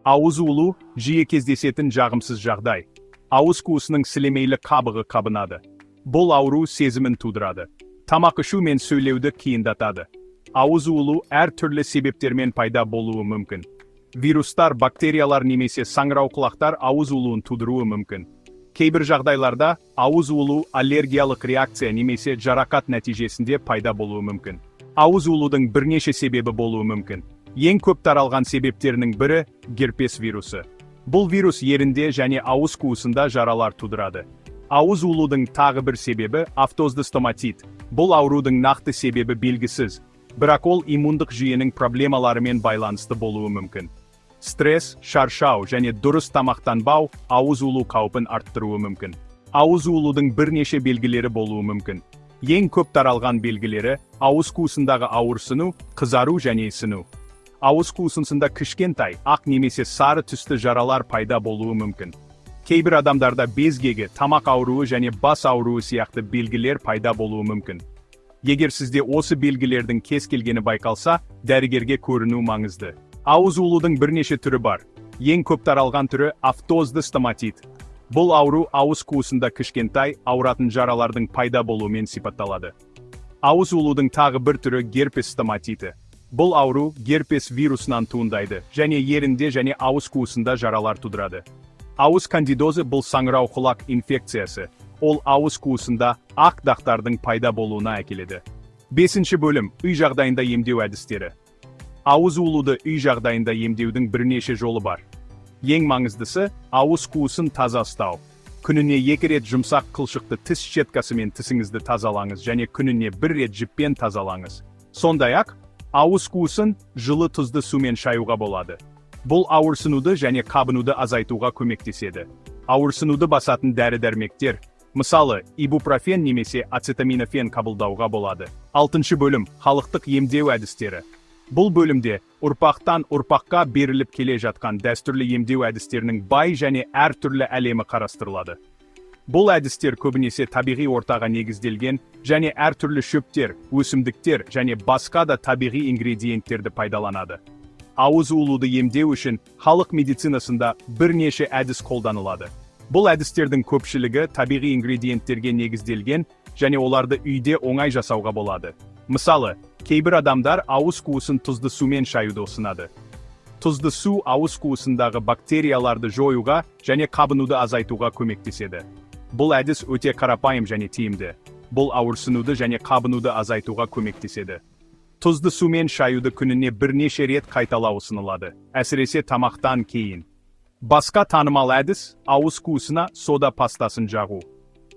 Ауыз улу жиі кездесетін жағымсыз жағдай. Ауыз қуысының сілемейлі қабығы қабынады. Бұл ауру сезімін тудырады. Тамақ ішу мен сөйлеуді қиындатады. Ауыз улу әр түрлі себептермен пайда болуы мүмкін. Вирустар, бактериялар немесе саңырауқұлақтар ауыз улуын тудыруы мүмкін. Кейбір жағдайларда ауыз улу аллергиялық реакция немесе жарақат нәтижесінде пайда болуы мүмкін. Ауыз улудың бірнеше себебі болуы мүмкін. Ең көп таралған себептерінің бірі герпес вирусы. Бұл вирус ерінде және ауыз қуысында жаралар тудырады. Ауыз улудың тағы бір себебі автозды стоматит. Бұл аурудың нақты себебі белгісіз, бірақ ол иммундық жүйенің проблемаларымен байланысты болуы мүмкін. Стресс, шаршау және дұрыс тамақтанбау ауыз улу қаупін арттыруы мүмкін. Ауыз улудың бірнеше белгілері болуы мүмкін. Ең көп таралған белгілері ауыз қуысындағы ауырсыну, қызару және ісіну. Ауыз қуысында кішкентай, ақ немесе сары түсті жаралар пайда болуы мүмкін. Кейбір адамдарда безгегі, тамақ ауруы және бас ауруы сияқты белгілер пайда болуы мүмкін. Егер сізде осы белгілердің кез келгені байқалса, дәрігерге көріну маңызды. Ауыз улудың бірнеше түрі бар. Ең көп таралған түрі автозды стоматит. Бұл ауру ауыз қуысында кішкентай, ауыратын жаралардың пайда болуымен сипатталады. Ауыз улудың тағы бір түрі герпес стоматиті. Бұл ауру герпес вирусынан туындайды, және ерінде және ауыз қуысында жаралар тудырады. Ауыз кандидозы бұл саңырауқұлақ инфекциясы. Ол ауыз қуысында ақ дақтардың пайда болуына әкеледі. 5-ші бөлім үй жағдайында емдеу әдістері. Ауыз улуды үй жағдайында емдеудің бірнеше жолы бар. Ең маңыздысы ауыз қуысын таза ұстау. Күніне 2 рет жұмсақ қылшықты тіс щеткасымен тісіңізді тазалаңыз және күніне 1 рет жіппен тазалаңыз. Сондай-ақ, ауыз қуысын жылы тұзды сумен шаюға болады. Бұл ауырсынуды және қабынуды азайтуға көмектеседі. Ауырсынуды басатын дәрі-дәрмектер, мысалы, ибупрофен немесе ацетаминофен қабылдауға болады. 6-ші бөлім халықтық емдеу әдістері. Бұл бөлімде ұрпақтан ұрпаққа беріліп келе жатқан дәстүрлі емдеу әдістерінің бай және әр түрлі әлемі қарастырылады. Бұл әдістер көбінесе табиғи ортаға негізделген және әр түрлі шөптер, өсімдіктер және басқа да табиғи ингредиенттерді пайдаланады. Ауыз улуды емдеу үшін халық медицинасында бірнеше әдіс қолданылады. Бұл әдістердің көпшілігі табиғи ингредиенттерге негізделген және оларды үйде оңай жасауға болады. Мысалы, кейбір адамдар ауыз қуысын тұзды сумен шаюды ұсынады. Тұзды су ауыз қуысындағы бактерияларды жоюға және қабынуды азайтуға көмектеседі. Бұл әдіс өте қарапайым және тиімді. Бұл ауырсынуды және қабынуды азайтуға көмектеседі. Тұзды сумен шаюды күніне бірнеше рет қайталау ұсынылады, әсіресе тамақтан кейін. Басқа танымал әдіс ауыз қуысына сода пастасын жағу.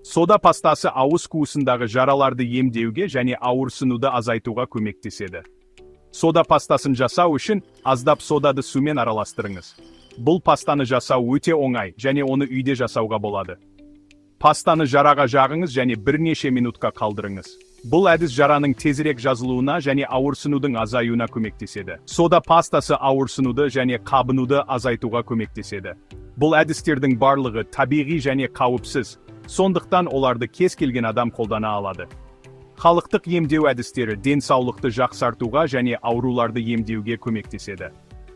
Сода пастасы ауыз қуысындағы жараларды емдеуге және ауырсынуды азайтуға көмектеседі. Сода пастасын жасау үшін аздап содады сумен араластырыңыз. Бұл пастаны жасау өте оңай және оны үйде жасауға болады. Пастаны жараға жағыңыз және бірнеше минутқа қалдырыңыз. Бұл әдіс жараның тезірек жазылуына және ауырсынудың азаюына көмектеседі. Сода пастасы ауырсынуды және қабынуды азайтуға көмектеседі. Бұл әдістердің барлығы табиғи және қауіпсіз, сондықтан оларды кез келген адам қолдана алады. Халықтық емдеу әдістері денсаулықты жақсартуға және ауруларды емдеуге көмектеседі.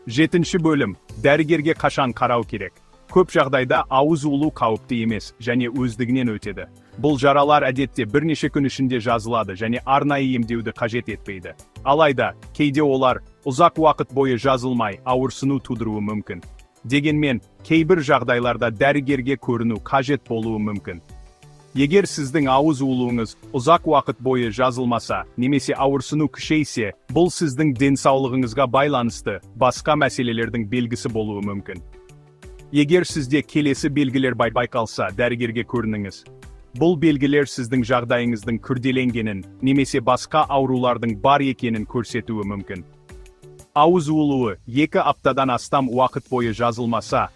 7-ші бөлім дәрігерге қашан қарау керек. Көп жағдайда ауыз улу қауіпті емес және өздігінен өтеді. Бұл жаралар әдетте бірнеше күн ішінде жазылады және арнайы емдеуді қажет етпейді. Алайда, кейде олар ұзақ уақыт бойы жазылмай ауырсыну тудыруы мүмкін. Дегенмен, кейбір жағдайларда дәрігерге көріну қажет болуы мүмкін. Егер сіздің ауыз улуыңыз ұзақ уақыт бойы жазылмаса, немесе ауырсыну күшейсе, бұл сіздің денсаулығыңызға байланысты басқа мәселелердің белгісі болуы мүмкін. Егер сізде келесі белгілер байқалса, дәрігерге көрініңіз. Бұл белгілер сіздің жағдайыңыздың күрделенгенін, немесе басқа аурулардың бар екенін көрсетуі мүмкін. Ауыз улуы 2 аптадан астам уақыт бойы жазылмаса,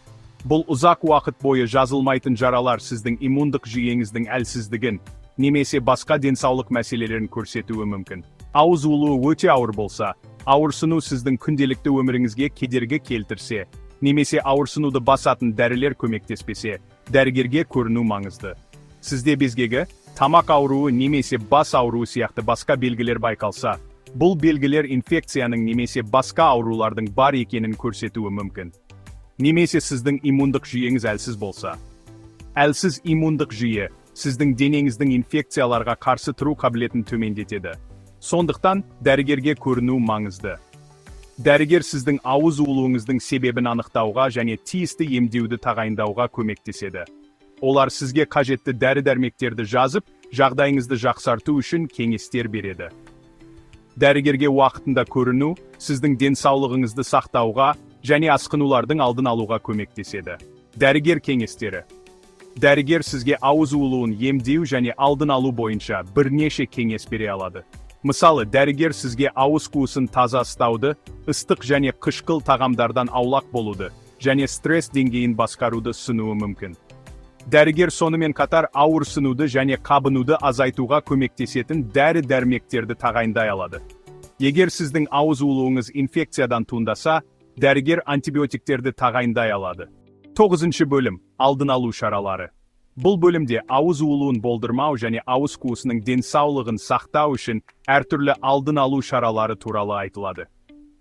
бұл ұзақ уақыт бойы жазылмайтын жаралар сіздің иммундық жүйеңіздің әлсіздігін, немесе басқа денсаулық мәселелерін көрсетуі мүмкін. Ауыз улуы өте ауыр болса, ауырсыну сіздің күнделікті өміріңізге кедергі келтірсе, немесе ауырсынуды басатын дәрілер көмектеспесе, дәрігерге көріну маңызды. Сізде безгегі, тамақ ауруы немесе бас ауруы сияқты басқа белгілер байқалса, бұл белгілер инфекцияның немесе басқа аурулардың бар екенін көрсетуі мүмкін. немесе сіздің иммундық жүйеңіз әлсіз болса. Әлсіз иммундық жүйе сіздің денеңіздің инфекцияларға қарсы тұру қабілетін төмендетеді. Сондықтан, дәрігерге көріну маңызды. Дәрігер сіздің ауыз улуыңыздың себебін анықтауға және тиісті емдеуді тағайындауға көмектеседі. Олар сізге қажетті дәрі-дәрмектерді жазып, жағдайыңызды жақсарту үшін кеңестер береді. Дәрігерге уақытында көріну сіздің денсаулығыңызды сақтауға және асқынулардың алдын алуға көмектеседі. Дәрігер кеңестері. Дәрігер сізге ауыз улуын емдеу және алдын алу бойынша бірнеше кеңес бере алады. Мысалы, дәрігер сізге ауыз қуысын таза ұстауды, ыстық және қышқыл тағамдардан аулақ болуды, және стресс деңгейін басқаруды ұсынуы мүмкін. Дәрігер сонымен қатар ауырсынуды және қабынуды азайтуға көмектесетін дәрі-дәрмектерді тағайындай алады. Егер сіздің ауыз улуыңыз инфекциядан туындаса, дәрігер антибиотиктерді тағайындай алады. 9 бөлім. Алдын алу шаралары. Бұл бөлімде ауыз улуын болдырмау және ауыз қуысының денсаулығын сақтау үшін әртүрлі алдын алу шаралары туралы айтылады.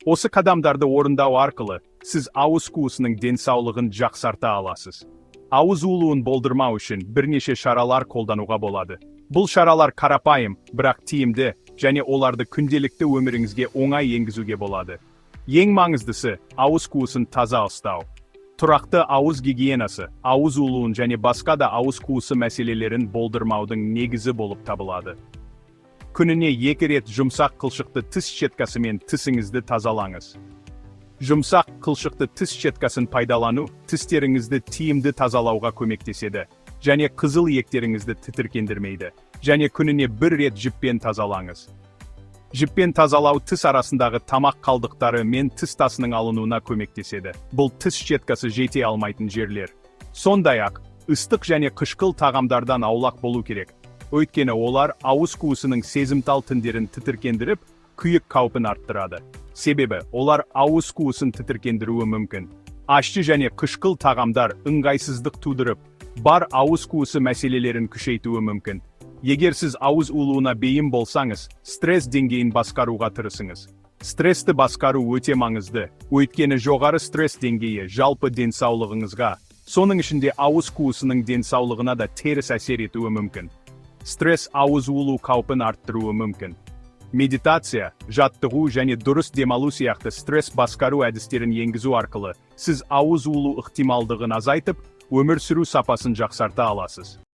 Осы қадамдарды орындау арқылы, сіз ауыз қуысының денсаулығын жақсарта аласыз. Ауыз улуын болдырмау үшін бірнеше шаралар қолдануға болады. Бұл шаралар қарапайым, бірақ тиімді, және оларды күнделікті өміріңізге оңай енгізуге болады. Ең маңыздысы, ауыз қуысын таза ұстау. Тұрақты ауыз гигиенасы, ауыз улуын және басқа да ауыз қуысы мәселелерін болдырмаудың негізі болып табылады. Күніне 2 рет жұмсақ қылшықты тіс щеткасымен тісіңізді тазалаңыз. Жұмсақ қылшықты тіс щеткасын пайдалану тістеріңізді тиімді тазалауға көмектеседі, және қызыл иектеріңізді тітіркендірмейді, және күніне 1 рет жіппен тазалаңыз. Жіппен тазалау тіс арасындағы тамақ қалдықтары мен тіс тасының алынуына көмектеседі. Бұл тіс щеткасы жете алмайтын жерлер. Сондай-ақ, ыстық және қышқыл тағамдардан аулақ болу керек. Өйткені олар ауыз қуысының сезімтал тіндерін тітіркендіріп, күйік қаупін арттырады. Себебі, олар ауыз қуысын тітіркендіруі мүмкін. Ащы және қышқыл тағамдар ыңғайсыздық тудырып, бар ауыз қуысы мәселелерін күшейтуі мүмкін. Егер сіз ауыз улуына бейім болсаңыз, стресс деңгейін басқаруға тырысыңыз. Стрессті басқару өте маңызды, өйткені жоғары стресс деңгейі жалпы денсаулығыңызға, соның ішінде ауыз қуысының денсаулығына да теріс әсер етуі мүмкін. Стресс ауыз улу қаупін арттыруы мүмкін. Медитация, жаттығу және дұрыс демалу сияқты стресс басқару әдістерін енгізу арқылы, сіз ауыз улу ықтималдығын азайтып, өмір сүру сапасын жақсарта аласыз.